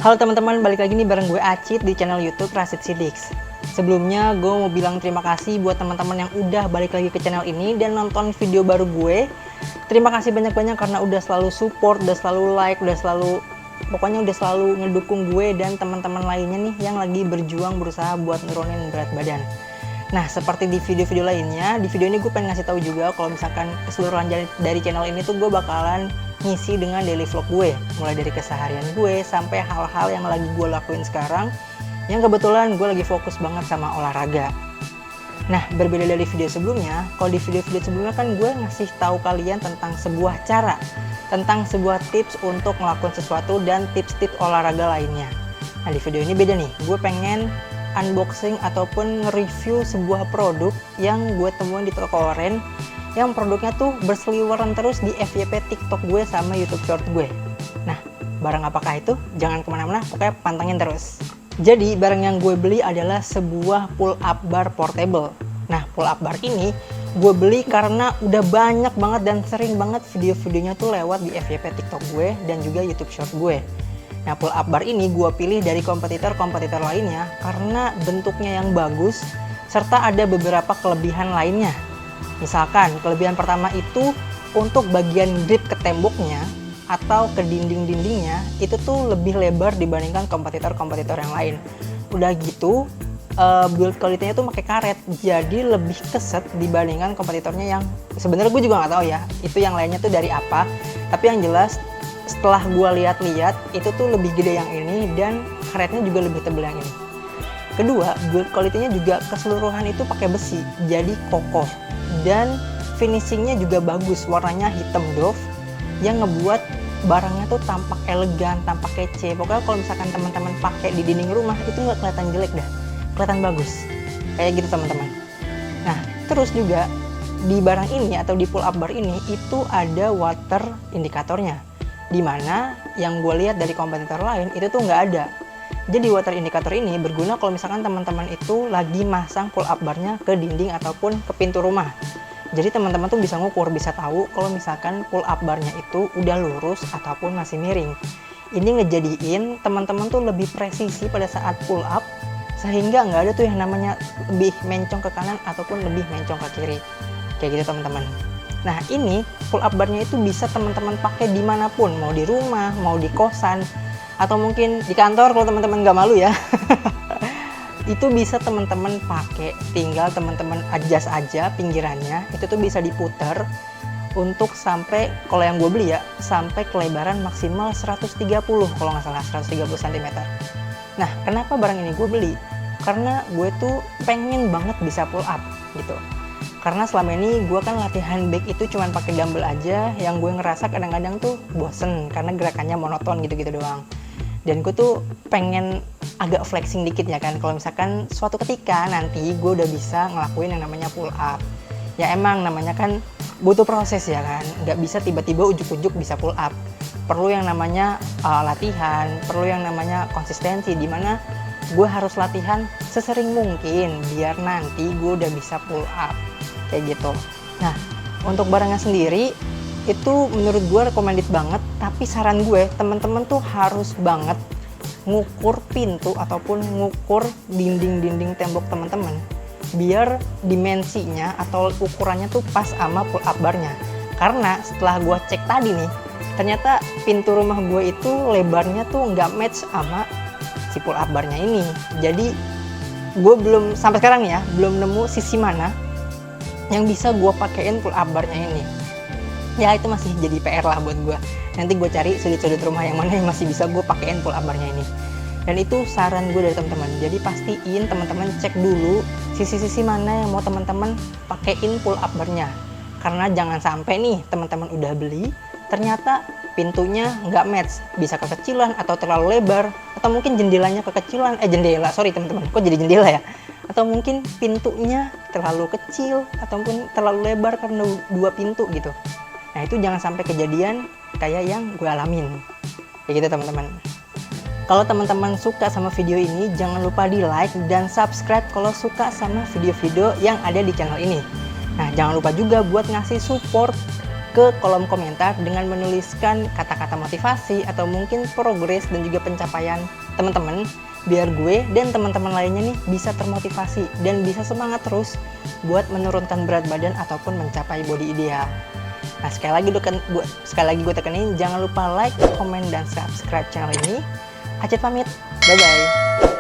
Halo teman-teman, balik lagi nih bareng gue Acit di channel YouTube Rashid Siddiqs. Sebelumnya gue mau bilang terima kasih buat teman-teman yang udah balik lagi ke channel ini dan nonton video baru gue. Terima kasih banyak-banyak karena udah selalu support, udah selalu like, pokoknya udah selalu ngedukung gue dan teman-teman lainnya nih yang lagi berjuang berusaha buat nurunin berat badan. Nah, seperti di video-video lainnya, di video ini gue pengen ngasih tahu juga kalau misalkan keseluruhan dari channel ini tuh gue bakalan ngisi dengan daily vlog gue, mulai dari keseharian gue sampai hal-hal yang lagi gue lakuin sekarang yang kebetulan gue lagi fokus banget sama olahraga. Nah, berbeda dari video sebelumnya, kalau di video-video sebelumnya kan gue ngasih tahu kalian tentang sebuah cara, tentang sebuah tips untuk ngelakuin sesuatu dan tips-tips olahraga lainnya. Nah, di video ini beda nih, gue pengen unboxing ataupun nge-review sebuah produk yang gue temuin di toko oren, yang produknya tuh berseliweran terus di FYP TikTok gue sama YouTube Short gue. Nah, barang apakah itu? Jangan kemana-mana, pokoknya pantengin terus. Jadi, barang yang gue beli adalah sebuah pull up bar portable. Nah, pull up bar ini gue beli karena udah banyak banget dan sering banget video-videonya tuh lewat di FYP TikTok gue dan juga YouTube Short gue. Nah, pull up bar ini gue pilih dari kompetitor-kompetitor lainnya karena bentuknya yang bagus serta ada beberapa kelebihan lainnya. Misalkan, kelebihan pertama itu untuk bagian grip ke temboknya atau ke dinding-dindingnya itu tuh lebih lebar dibandingkan kompetitor-kompetitor yang lain. Udah gitu, build quality-nya tuh pakai karet, jadi lebih keset dibandingkan kompetitornya yang sebenarnya gue juga nggak tahu ya, itu yang lainnya tuh dari apa. Tapi yang jelas, setelah gue lihat-lihat, itu tuh lebih gede yang ini dan karetnya juga lebih tebal yang ini. Kedua, build quality-nya juga keseluruhan itu pakai besi, jadi kokoh. Dan finishingnya juga bagus, warnanya hitam doff yang ngebuat barangnya tuh tampak elegan, tampak kece. Pokoknya kalau misalkan teman-teman pakai di dinding rumah itu nggak kelihatan jelek dah, kelihatan bagus kayak gitu teman-teman. Nah, terus juga di barang ini atau di pull up bar ini itu ada water indikatornya, dimana yang gue lihat dari kompetitor lain itu tuh nggak ada. Jadi water indikator ini berguna kalau misalkan teman-teman itu lagi masang pull up barnya ke dinding ataupun ke pintu rumah. Jadi teman-teman tuh bisa ngukur, bisa tahu kalau misalkan pull up barnya itu udah lurus ataupun masih miring. Ini ngejadiin teman-teman tuh lebih presisi pada saat pull up, sehingga nggak ada tuh yang namanya lebih mencong ke kanan ataupun lebih mencong ke kiri. Kayak gitu teman-teman. Nah, ini pull up barnya itu bisa teman-teman pakai dimanapun, mau di rumah, mau di kosan, atau mungkin di kantor kalau teman-teman nggak malu ya. Itu bisa teman-teman pakai, tinggal teman-teman adjust aja pinggirannya, itu tuh bisa diputer untuk sampai, kalau yang gue beli ya, sampai kelebaran maksimal 130 kalau nggak salah, 130 cm. Nah, kenapa barang ini gue beli? Karena gue tuh pengen banget bisa pull up gitu. Karena selama ini gue kan latihan back itu cuma pakai dumbbell aja, yang gue ngerasa kadang-kadang tuh bosen karena gerakannya monoton gitu-gitu doang. Dan gue tuh pengen agak flexing dikit ya kan, kalau misalkan suatu ketika nanti gue udah bisa ngelakuin yang namanya pull up. Ya emang namanya kan butuh proses ya kan, nggak bisa tiba-tiba ujuk-ujuk bisa pull up. Perlu yang namanya latihan, perlu yang namanya konsistensi, dimana gue harus latihan sesering mungkin biar nanti gue udah bisa pull up kayak gitu. Nah, untuk barangnya sendiri itu menurut gue recommended banget, tapi saran gue teman-teman tuh harus banget ngukur pintu ataupun ngukur dinding-dinding tembok teman-teman biar dimensinya atau ukurannya tuh pas sama pull up barnya. Karena setelah gue cek tadi nih, ternyata pintu rumah gue itu lebarnya tuh nggak match sama si pull up barnya ini. Jadi gue belum sampai sekarang ya belum nemu sisi mana yang bisa gue pakein pull up barnya ini. Ya itu masih jadi PR lah buat gue. Nanti gue cari sudut-sudut rumah yang mana yang masih bisa gue pakein pull up barnya ini. Dan itu saran gue dari teman-teman. Jadi pastiin teman-teman cek dulu sisi-sisi mana yang mau teman-teman pakein pull up barnya. Karena jangan sampai nih teman-teman udah beli, ternyata pintunya nggak match, bisa kekecilan atau terlalu lebar, atau mungkin jendelanya kekecilan, teman-teman, kok jadi jendela ya? Atau mungkin pintunya terlalu kecil ataupun terlalu lebar karena dua pintu gitu. Nah, itu jangan sampai kejadian kayak yang gue alamin. Kayak gitu teman-teman. Kalau teman-teman suka sama video ini, jangan lupa di like dan subscribe kalau suka sama video-video yang ada di channel ini. Nah, jangan lupa juga buat ngasih support ke kolom komentar dengan menuliskan kata-kata motivasi atau mungkin progres dan juga pencapaian teman-teman, biar gue dan teman-teman lainnya nih bisa termotivasi dan bisa semangat terus buat menurunkan berat badan ataupun mencapai body ideal. Nah, sekali lagi gue tekenin, jangan lupa like, komen, dan subscribe channel ini. Acit pamit, bye-bye.